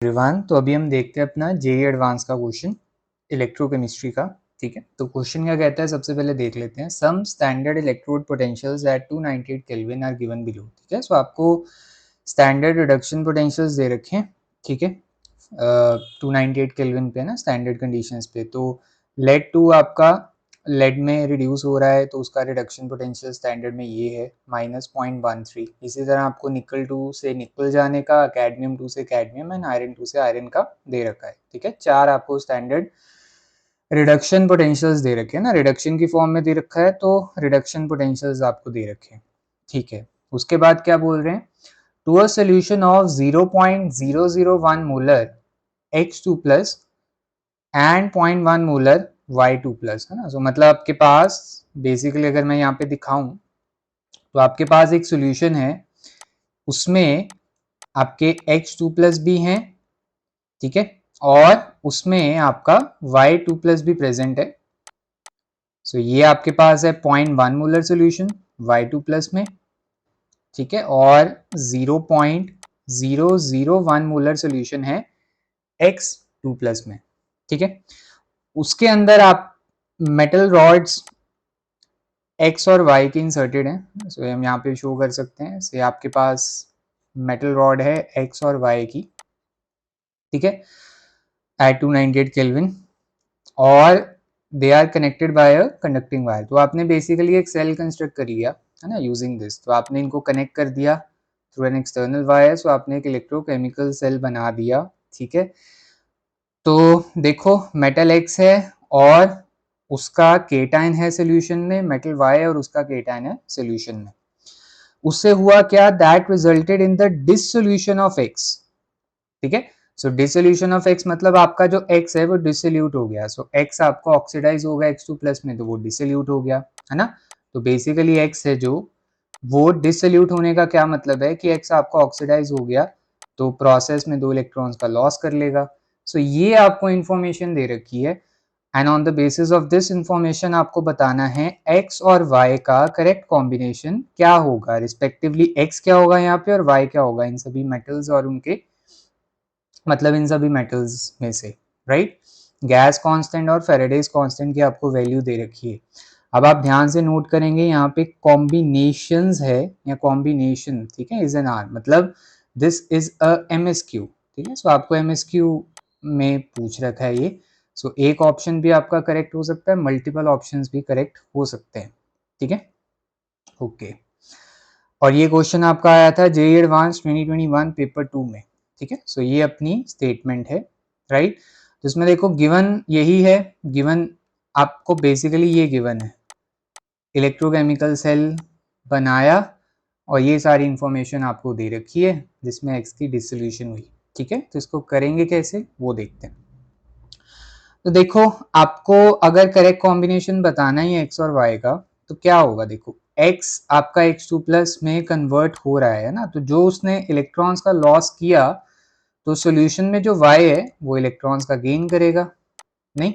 Everyone, तो अभी हम देखते हैं अपना जेईई एडवांस का क्वेश्चन इलेक्ट्रोकेमिस्ट्री का। ठीक है, तो क्वेश्चन क्या कहता है सबसे पहले देख लेते हैं। Some standard electrode potentials at 298 kelvin are given below. ठीक है, सो आपको स्टैंडर्ड रिडक्शन पोटेंशियल्स दे रखे हैं। ठीक है, 298 केल्विन पे ना स्टैंडर्ड कंडीशंस पे। तो लेड टू आपका लेड में रिड्यूस हो रहा है तो उसका रिडक्शन पोटेंशियल स्टैंडर्ड में ये है -0.13। इसी तरह आपको निकल टू से निकल जाने का, कैडमियम टू से कैडमियम एंड आयरन टू से आयरन का दे रखा है। ठीक है, चार आपको स्टैंडर्ड रिडक्शन पोटेंशियल्स दे रखे हैं ना, रिडक्शन की फॉर्म में दे रखा है तो रिडक्शन पोटेंशियल्स आपको दे रखे हैं। ठीक है, उसके बाद क्या बोल रहे हैं, to a solution of 0.001 molar H2 plus and 0.1 molar Y2 plus, है ना। सो मतलब आपके पास बेसिकली अगर मैं यहाँ पे दिखाऊं तो आपके पास एक सोल्यूशन है, उसमें आपके H2 प्लस भी हैं, ठीक है, और उसमें आपका Y2 प्लस भी प्रेजेंट है। सो ये आपके पास है 0.1 मोलर सोल्यूशन Y2 प्लस में, ठीक है, और 0.001 मोलर सोल्यूशन है X2 प्लस में। ठीक है, उसके अंदर आप मेटल रॉड्स X और Y के इंसर्टेड हैं। सो हम यहाँ पे शो कर सकते हैं। से आपके पास मेटल रॉड है X और Y की, ठीक है, एट 298 केल्विन, और they are connected by a conducting wire. तो आपने बेसिकली एक सेल कंस्ट्रक्ट कर लिया है ना यूजिंग दिस। तो आपने इनको कनेक्ट कर दिया थ्रू एन एक्सटर्नल वायर। सो आपने एक इलेक्ट्रोकेमिकल सेल बना दिया। ठीक है, तो देखो मेटल X है और उसका केटाइन है सोल्यूशन में, मेटल Y और उसका केटाइन है सोल्यूशन में। उससे हुआ क्या, that resulted in the dissolution of X। ठीक है, सो डिसोल्यूशन ऑफ X मतलब आपका जो X है वो डिसोल्यूट हो गया। सो X आपको ऑक्सीडाइज हो गया X2 प्लस में, तो वो डिसोल्यूट हो गया, है ना। तो बेसिकली X है जो वो डिसोल्यूट होने का क्या मतलब है कि X आपका ऑक्सीडाइज हो गया तो प्रोसेस में 2 इलेक्ट्रॉन्स का लॉस कर लेगा। सो ये आपको इंफॉर्मेशन दे रखी है and on the basis of this information आपको बताना है X और Y का करेक्ट कॉम्बिनेशन क्या होगा, रिस्पेक्टिवली X क्या होगा यहाँ पे और Y क्या होगा इन सभी मेटल्स और उनके मतलब इन सभी मेटल्स में से, राइट। गैस कांस्टेंट और फेरेडेज कांस्टेंट की आपको वैल्यू दे रखी है। अब आप ध्यान से नोट करेंगे यहाँ पे कॉम्बिनेशंस है या कॉम्बिनेशन, ठीक है, इज एन आर, मतलब दिस इज अ MSQ। ठीक है, सो आपको MSQ में पूछ रखा है ये। सो एक ऑप्शन भी आपका करेक्ट हो सकता है, मल्टीपल ऑप्शंस भी करेक्ट हो सकते हैं। ठीक है, ओके। और ये क्वेश्चन आपका आया था जेईई एडवांस 2021 पेपर 2 में। ठीक है, सो ये अपनी स्टेटमेंट है, राइट। तो इसमें देखो गिवन यही है, गिवन आपको बेसिकली ये गिवन है, इलेक्ट्रोकेमिकल सेल बनाया और ये सारी इंफॉर्मेशन आपको दे रखी है जिसमें X की डिसोल्यूशन हुई। ठीक है, तो इसको करेंगे कैसे वो देखते हैं। तो देखो आपको अगर करेक्ट कॉम्बिनेशन बताना ही X और Y का तो क्या होगा, देखो X आपका X2 प्लस में कन्वर्ट हो रहा है ना, तो जो उसने इलेक्ट्रॉन्स का लॉस किया तो सॉल्यूशन में जो Y है वो इलेक्ट्रॉन्स का गेन करेगा नहीं,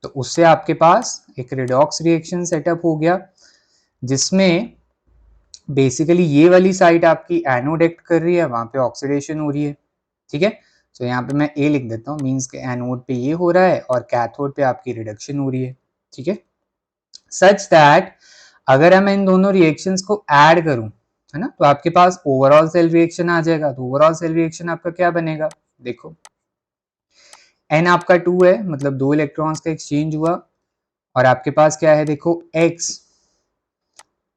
तो उससे आपके पास एक रिडॉक्स रिएक्शन सेटअप हो गया जिसमें बेसिकली ये वाली साइड आपकी एनोड एक्ट कर रही है, वहां पे ऑक्सीडेशन हो रही है। ठीक है, तो यहाँ पे मैं ए लिख देता हूँ, मीन्स के एनोड पे ये हो रहा है और कैथोड पे आपकी रिडक्शन हो रही है। ठीक है, सच दैट अगर मैं इन दोनों रिएक्शंस को ऐड करूं, है ना, तो आपके पास ओवरऑल सेल रिएक्शन आ जाएगा। तो ओवरऑल सेल रिएक्शन आपका क्या बनेगा, देखो N आपका 2 है, मतलब 2 इलेक्ट्रॉन्स का एक्सचेंज हुआ, और आपके पास क्या है, देखो X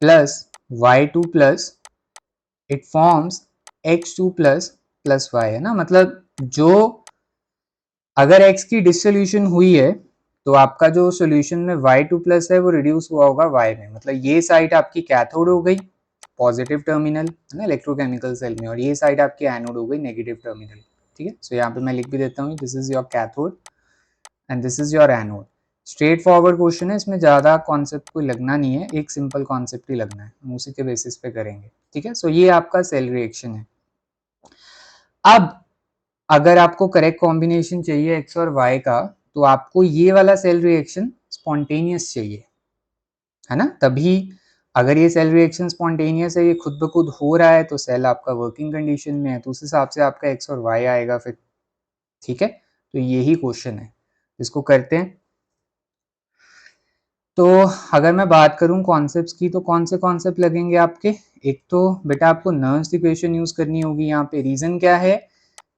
plus Y2 plus it forms X2 plus plus Y, है ना। मतलब जो अगर X की डिसोल्यूशन हुई है तो आपका जो सोल्यूशन में Y2 प्लस है वो रिड्यूस हुआ होगा Y में, मतलब ये साइड आपकी कैथोड हो गई पॉजिटिव टर्मिनल, है ना, इलेक्ट्रोकेमिकल सेल में, और ये साइड आपकी एनोड हो गई नेगेटिव टर्मिनल। ठीक है, सो यहाँ पे मैं लिख भी देता हूँ, this is your cathode and this is your anode. Straight forward question है, इसमें ज़्यादा कॉन्सेप्ट कोई लगना नहीं है, एक सिंपल कॉन्सेप्ट ही लगना है, हम उसी के बेसिस पे करेंगे। ठीक है, सो ये आपका सेल रिएक्शन है। अब अगर आपको करेक्ट कॉम्बिनेशन चाहिए एक्स और वाई का तो आपको ये वाला सेल रिएक्शन स्पॉन्टेनियस चाहिए, है ना, तभी अगर ये सेल रिएक्शन स्पॉन्टेनियस है, ये खुद ब खुद हो रहा है, तो सेल आपका वर्किंग कंडीशन में है, तो उस हिसाब से आपका एक्स और वाई आएगा फिर। ठीक है, तो यही क्वेश्चन है, इसको करते हैं। तो अगर मैं बात करूं कॉन्सेप्ट्स की, तो कौन से कॉन्सेप्ट लगेंगे आपके? एक तो बेटा आपको नर्म्स इक्वेशन यूज करनी होगी यहाँ पे। रीजन क्या है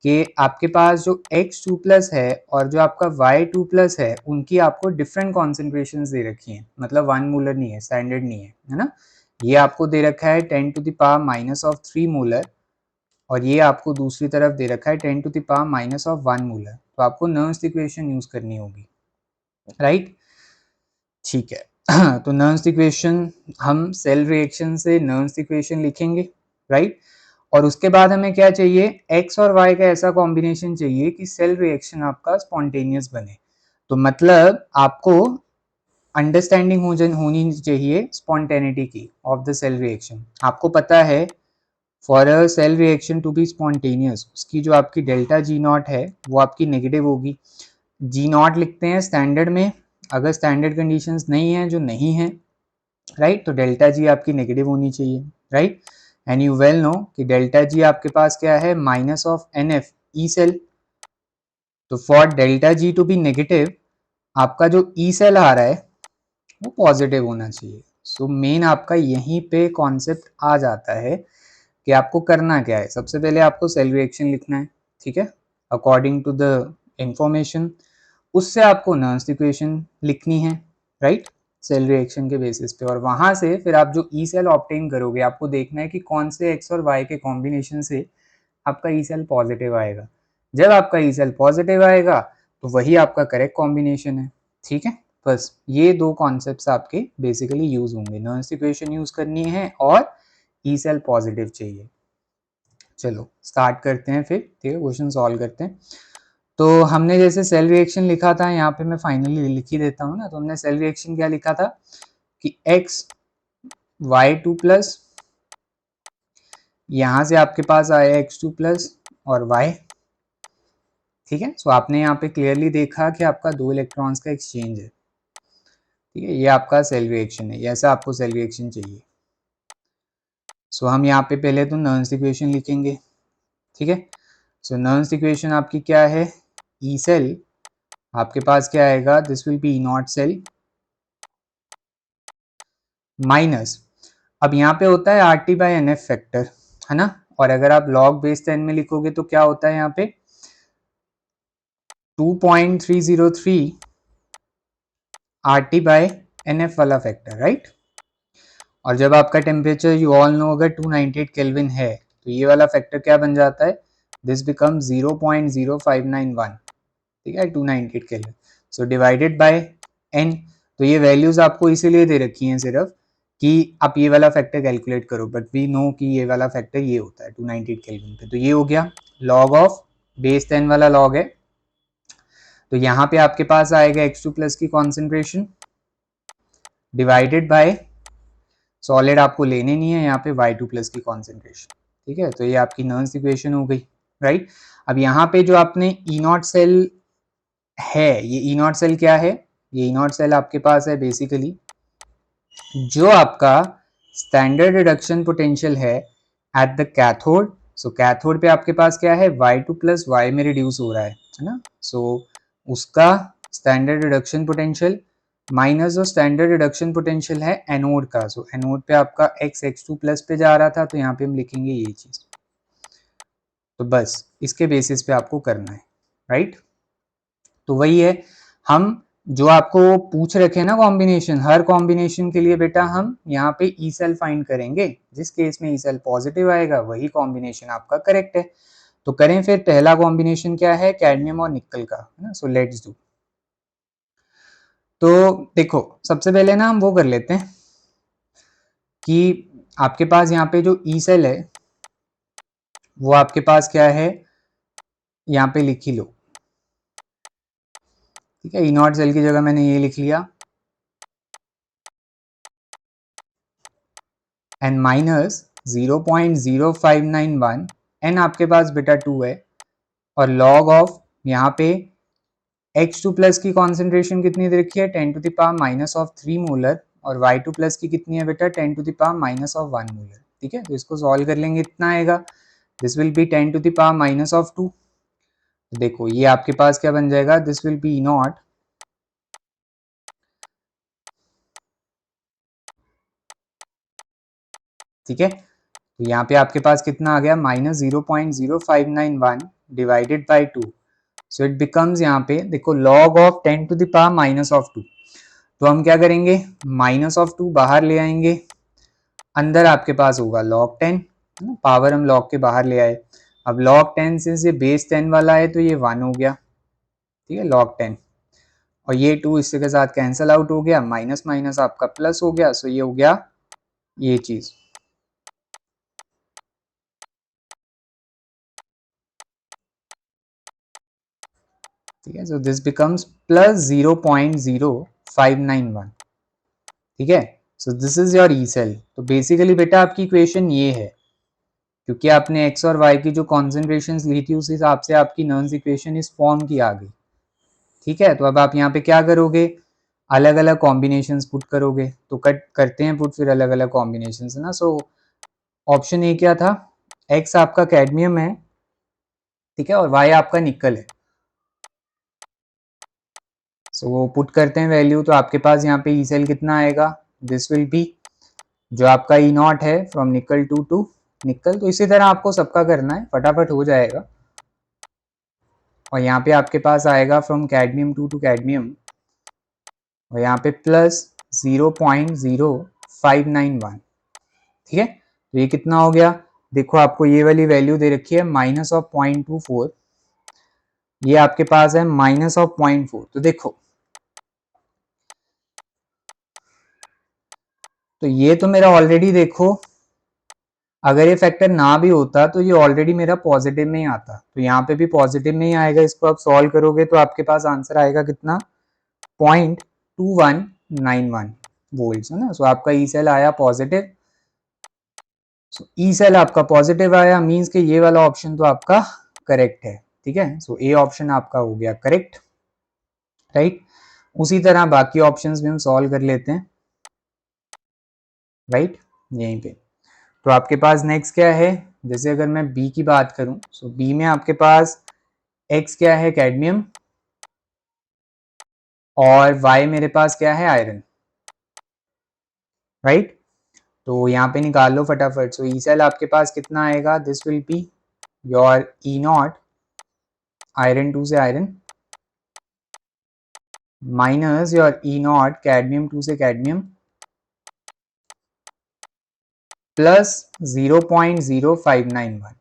कि आपके पास जो x2 प्लस है और जो आपका y2 प्लस है, उनकी आपको डिफरेंट कॉन्सेंट्रेशन दे रखी हैं, मतलब 1 मोलर नहीं है, स्टैंडर्ड नहीं है ना। ये आपको दे रखा है 10 to the power minus of 3 molar, और ये आपको दूसरी तरफ दे रखा है 10 to the power minus of 1 molar. तो आपको नर्म्स इक्वेशन यूज करनी होगी, राइट? ठीक है। तो नर्म्स इक्वेशन हम सेल रिएक्शन से नर्म्स इक्वेशन लिखेंगे, राइट? और उसके बाद हमें क्या चाहिए? x और y का ऐसा कॉम्बिनेशन चाहिए कि सेल रिएक्शन आपका स्पॉन्टेनियस बने। तो मतलब आपको अंडरस्टैंडिंग होनी चाहिए स्पॉन्टेनिटी की ऑफ द सेल रिएक्शन। आपको पता है for a cell reaction to be spontaneous, उसकी जो आपकी डेल्टा जी नॉट है वो आपकी नेगेटिव होगी। जी नॉट लिखते हैं स्टैंडर्ड में, अगर स्टैंडर्ड कंडीशंस नहीं है, जो नहीं है, राइट, तो डेल्टा जी आपकी नेगेटिव होनी चाहिए, right? And you well know कि डेल्टा जी आपके पास क्या है? Minus of n F E cell. तो for delta G to be negative, आपका जो ई सेल आ रहा है वो पॉजिटिव होना चाहिए। सो मेन आपका यहीं पे कॉन्सेप्ट आ जाता है कि आपको करना क्या है। सबसे पहले आपको सेल रिएक्शन लिखना है, ठीक है, अकॉर्डिंग टू द इंफॉर्मेशन। उससे आपको नर्म्स इक्वेशन लिखनी है, राइट, सेल रिएक्शन के बेसिस पे। और वहां से फिर आप जो ई सेल ऑब्टेन करोगे, आपको देखना है कि कौन से एक्स और वाई के कॉम्बिनेशन से आपका ई सेल पॉजिटिव आएगा। जब आपका ई सेल पॉजिटिव आएगा तो वही आपका करेक्ट कॉम्बिनेशन है, ठीक है। बस ये दो कॉन्सेप्ट्स आपके बेसिकली यूज होंगे, नर्म्स इक्वेशन यूज करनी है और ई सेल पॉजिटिव चाहिए। चलो स्टार्ट करते हैं फिर, ठीक है, क्वेश्चन सॉल्व करते हैं। तो हमने जैसे सेल रिएक्शन लिखा था, यहाँ पे मैं फाइनली लिख ही देता हूँ ना। तो हमने सेल रिएक्शन क्या लिखा था कि x y2 प्लस, यहाँ से आपके पास आया x2 प्लस और y, ठीक है। सो आपने यहाँ पे क्लियरली देखा कि आपका दो इलेक्ट्रॉन्स का एक्सचेंज है, ठीक है। ये आपका सेल रिएक्शन है, ऐसा आपको सेल रिएक्शन चाहिए। सो हम यहाँ पे पहले तो नर्म्स इक्वेशन लिखेंगे, ठीक है। सो नर्म्स इक्वेशन आपकी क्या है? ई सेल आपके पास क्या आएगा? This will be E naught cell minus, अब यहाँ पे होता है R T by n F factor, है ना। और अगर आप लॉग बेस 10 में लिखोगे तो क्या होता है यहाँ पे? 2.303 R T by n F वाला फैक्टर, राइट। और जब आपका टेम्परेचर यू ऑल नो अगर 298 केल्विन है, तो ये वाला फैक्टर क्या बन जाता है? दिस बिकम 0.0591, ठीक है, 298 kelvin. So divided by n. तो ये वैल्यूज आपको इसीलिए दे रखी हैं सिर्फ कि आप ये वाला फैक्टर कैलकुलेट करो, बट वी नो कि ये वाला फैक्टर ये होता है 298 केल्विन पे। तो ये हो गया लॉग ऑफ बेस 10 वाला लॉग है। तो यहाँ पे आपके पास आएगा x2 प्लस की कॉन्सेंट्रेशन डिवाइडेड बाय, सॉलिड आपको लेने नहीं है, यहाँ पे y2 प्लस की कॉन्सेंट्रेशन, ठीक है। तो ये आपकी नर्म्स इक्वेशन हो गई, राइट। अब यहाँ पे जो आपने ई नॉट सेल है, ये ई नॉट सेल क्या है? ये ई नॉट सेल आपके पास है बेसिकली जो आपका स्टैंडर्ड रिडक्शन पोटेंशियल है at the cathode. So cathode पे आपके पास क्या है? y2 प्लस वाई में रिड्यूस हो रहा है ना। सो उसका स्टैंडर्ड रिडक्शन पोटेंशियल माइनस जो स्टैंडर्ड रिडक्शन पोटेंशियल है एनोड का। सो एनोड पे आपका x2 प्लस पे जा रहा था, तो यहाँ पे हम लिखेंगे ये चीज। तो बस इसके बेसिस पे आपको करना है, राइट। तो वही है, हम जो आपको पूछ रखे ना कॉम्बिनेशन, हर कॉम्बिनेशन के लिए बेटा हम यहाँ पे ई सेल फाइंड करेंगे। जिस केस में ई सेल पॉजिटिव आएगा वही कॉम्बिनेशन आपका करेक्ट है। तो करें फिर, पहला कॉम्बिनेशन क्या है? कैडमियम और निकल का, है ना। So let's do. तो देखो सबसे पहले ना हम वो कर लेते हैं कि आपके पास यहाँ पे जो ई सेल है वो आपके पास क्या है, यहाँ पे लिख ही लो, ठीक है। ई नॉट सेल की जगह मैंने ये लिख लिया एन माइनस 0.0591, एन आपके पास बेटा 2 है, और लॉग ऑफ यहाँ पे x2 प्लस की कॉन्सेंट्रेशन कितनी दे रखी है? 10 to the power minus of 3 molar और y2 प्लस की कितनी है बेटा 10 to the power minus of 1 molar. ठीक है, तो इसको सॉल्व कर लेंगे, इतना आएगा, this will be 10 to the power minus of 2। तो देखो ये आपके पास क्या बन जाएगा, दिस विल बी नॉट, ठीक है। तो यहाँ पे आपके पास कितना आ गया, -0.0591 divided by 2, so it becomes, यहाँ पे देखो log of 10 to the power minus of 2। तो हम क्या करेंगे, माइनस ऑफ 2 बाहर ले आएंगे, अंदर आपके पास होगा log 10, पावर हम log के बाहर ले आए। अब log 10 से ये बेस 10 वाला है तो ये 1 हो गया, ठीक है, log 10, और ये 2 इससे के साथ कैंसल आउट हो गया, माइनस माइनस आपका प्लस हो गया, सो ये हो गया ये चीज, ठीक है। सो दिस बिकम्स प्लस 0.0591, ठीक है। So this is your E cell. तो बेसिकली बेटा आपकी इक्वेशन ये है, क्योंकि आपने एक्स और वाई की जो कॉन्सेंट्रेशन ली थी उस हिसाब से आपकी नर्न्स इक्वेशन इस फॉर्म की आ गई, ठीक है। तो अब आप यहाँ पे क्या करोगे, अलग अलग कॉम्बिनेशंस पुट करोगे, तो कट करते हैं पुट फिर अलग अलग कॉम्बिनेशंस है ना। सो ऑप्शन ए क्या था, एक्स आपका कैडमियम है, ठीक है, और वाई आपका निकल है। सो वो पुट करते हैं वैल्यू, तो आपके पास यहाँ पे ई सेल कितना आएगा, दिस विल बी जो आपका ई नॉट है फ्रॉम निकल टू निकल। तो इसी तरह आपको सबका करना है, फटाफट हो जाएगा। और यहाँ पे आपके पास आएगा फ्रॉम कैडमियम टू कैडमियम, और यहाँ पे प्लस 0.0591, ठीक है। तो ये कितना हो गया, देखो आपको ये वाली वैल्यू दे रखी है माइनस ऑफ 0.24, ये आपके पास है माइनस ऑफ 0.4। तो देखो तो ये तो मेरा ऑलरेडी, देखो अगर ये फैक्टर ना भी होता तो ये ऑलरेडी मेरा पॉजिटिव में ही आता, तो यहाँ पे भी पॉजिटिव में ही आएगा। इसको आप सॉल्व करोगे तो आपके पास आंसर आएगा कितना, 0.2191 वोल्ट है ना। सो आपका ई सेल आया पॉजिटिव, सो ई सेल आपका पॉजिटिव आया, मींस कि ये वाला ऑप्शन तो आपका करेक्ट है, ठीक है। सो ए ऑप्शन आपका हो गया करेक्ट, राइट। उसी तरह बाकी ऑप्शंस भी हम सॉल्व कर लेते हैं, राइट, यहीं पे। तो आपके पास नेक्स्ट क्या है, जैसे अगर मैं बी की बात करूं, सो बी में आपके पास एक्स क्या है, कैडमियम, और वाई मेरे पास क्या है, आयरन, राइट। तो यहाँ पे निकाल लो फटाफट। सो ई सेल आपके पास कितना आएगा, this will be your E not iron 2 से iron minus your E not cadmium 2 से कैडमियम प्लस 0.0591,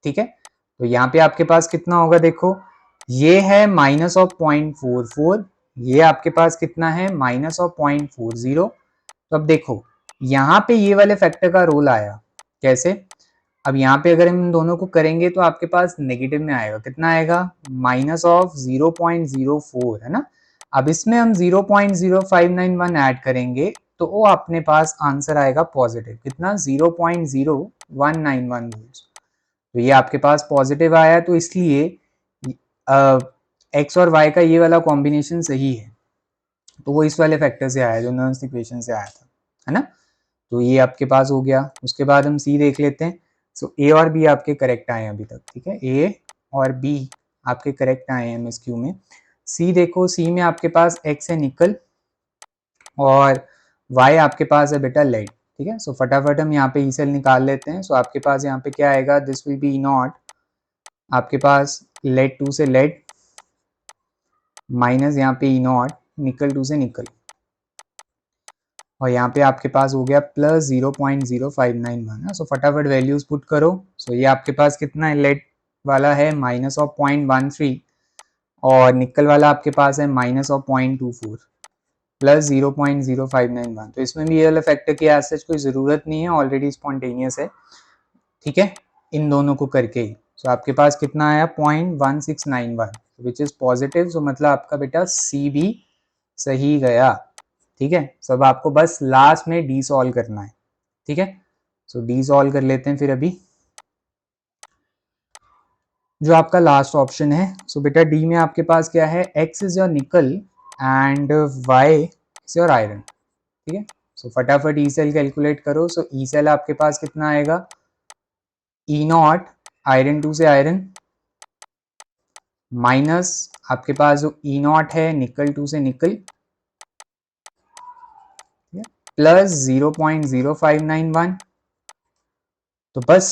ठीक है। तो यहाँ पे आपके पास कितना होगा, देखो ये है माइनस ऑफ 0.44, ये आपके पास कितना है माइनस ऑफ 0.40। तो अब देखो यहाँ पे ये वाले फैक्टर का रोल आया, कैसे, अब यहाँ पे अगर हम इन दोनों को करेंगे तो आपके पास नेगेटिव में आएगा, कितना आएगा, माइनस ऑफ 0.04 है ना। अब इसमें हम 0.0591 ऐड करेंगे तो वो अपने पास आंसर आएगा पॉजिटिव, कितना, 0.0191 वोल्ट। तो ये आपके पास पॉजिटिव आया, तो इसलिए एक्स और वाई का ये वाला कॉम्बिनेशन सही है, तो वो इस वाले फैक्टर से आया जो नर्न्स इक्वेशन से आया था, है ना। तो ये आपके पास हो गया। उसके बाद हम सी देख लेते हैं। सो ए और बी आपके करेक्ट आए हैं अभी तक, ठीक है, ए और बी आपके करेक्ट आए हैं एमएसक्यू में। सी देखो, सी में आपके पास एक्स है निकल, और वाई आपके पास है बेटा लेड, ठीक है। सो फटाफट हम यहाँ पे ई सेल निकाल लेते हैं। सो आपके पास यहाँ पे क्या आएगा, दिस विल बी नॉट आपके पास लेड 2 से लेड माइनस यहाँ पे ई नॉट निकल 2 से निकल, और यहाँ पे आपके पास हो गया प्लस 0.0591 है। सो फटाफट वैल्यूज पुट करो। सो ये आपके पास कितना है, लेड वाला है माइनस ऑफ 0.13, और निकल वाला आपके पास है माइनस ऑफ 0.24 प्लस 0.0591। तो इसमें भी ये वाला फैक्टर की एज सच कोई ज़रूरत नहीं है, ऑलरेडी स्पॉन्टेनियस है, ठीक है, इन दोनों को करके ही। सो आपके पास कितना आया, 0.1691 विच इज़ पॉजिटिव। सो मतलब आपका बेटा सी भी सही गया, ठीक है। सब आपको बस लास्ट में डी सॉल्व करना है, ठीक है। सो डी सॉल्व कर लेते हैं फिर अभी, जो आपका लास्ट ऑप्शन है। सो बेटा डी में आपके पास क्या है, X is your nickel and Y is your iron, ठीक है। सो फटाफट ई सेल कैलकुलेट करो। सो ई सेल आपके पास कितना आएगा, ई नॉट आयरन 2 से आयरन माइनस आपके पास जो ई नॉट है निकल 2 से निकल प्लस 0.0591। तो बस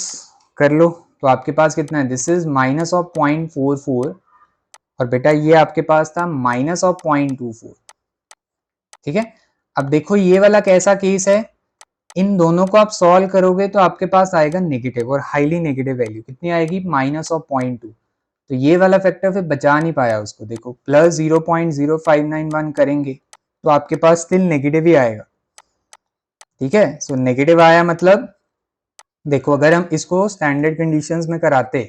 कर लो। तो आपके पास कितना है, दिस इज माइनस ऑफ 0.44 और बेटा ये आपके पास था माइनस ऑफ 0.24। ठीक है, अब देखो ये वाला कैसा केस है, इन दोनों को आप सॉल्व करोगे तो आपके पास आएगा नेगेटिव और हाईली नेगेटिव वैल्यू कितनी आएगी, माइनस ऑफ 0.2। तो ये वाला फैक्टर फिर बचा नहीं पाया उसको। देखो प्लस 0.0591 करेंगे तो आपके पास स्टिल नेगेटिव ही आएगा। ठीक है, सो नेगेटिव आया मतलब देखो अगर हम इसको स्टैंडर्ड कंडीशंस में कराते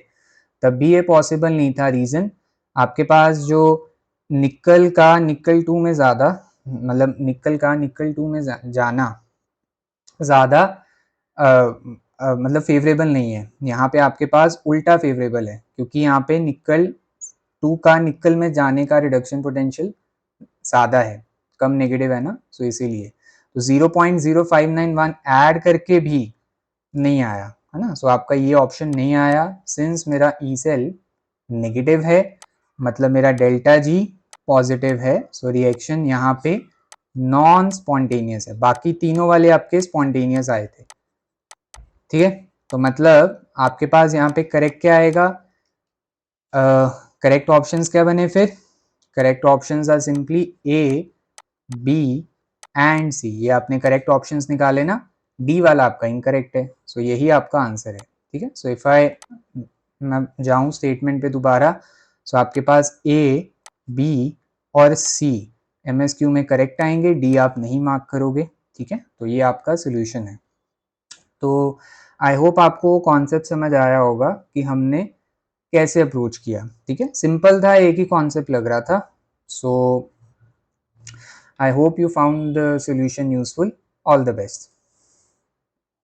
तब भी ये पॉसिबल नहीं था। रीजन आपके पास जो निकल का निकल 2 में ज़्यादा, मतलब निकल का निकल 2 में जाना ज़्यादा मतलब फेवरेबल नहीं है। यहाँ पे आपके पास उल्टा फेवरेबल है, क्योंकि यहाँ पे निकल 2 का निकल में जाने का रिडक्शन पोटेंशियल ज़्यादा है, कम नेगेटिव है ना, सो इसीलिए तो 0.0591 ऐड करके भी नहीं आया है ना। सो आपका ये ऑप्शन नहीं आया सिंस मेरा ई सेल नेगेटिव है, मतलब मेरा डेल्टा जी पॉजिटिव है। सो रिएक्शन यहाँ पे नॉन स्पॉन्टेनियस है, बाकी तीनों वाले आपके स्पॉन्टेनियस आए थे। ठीक है, तो मतलब आपके पास यहाँ पे करेक्ट क्या आएगा, करेक्ट ऑप्शंस क्या बने फिर, correct options are simply A B and C. ये आपने करेक्ट ऑप्शंस निकाले ना, डी वाला आपका इनकरेक्ट है। सो यही आपका आंसर है। ठीक है, सो इफ आई मैं जाऊं स्टेटमेंट पे दोबारा, सो आपके पास ए बी और सी एमएसक्यू में करेक्ट आएंगे, डी आप नहीं मार्क करोगे। ठीक है, तो ये आपका सोल्यूशन है। तो आई होप आपको कॉन्सेप्ट समझ आया होगा कि हमने कैसे अप्रोच किया। ठीक है, सिंपल था, एक ही कॉन्सेप्ट लग रहा था। सो I hope you found the solution useful. All the best.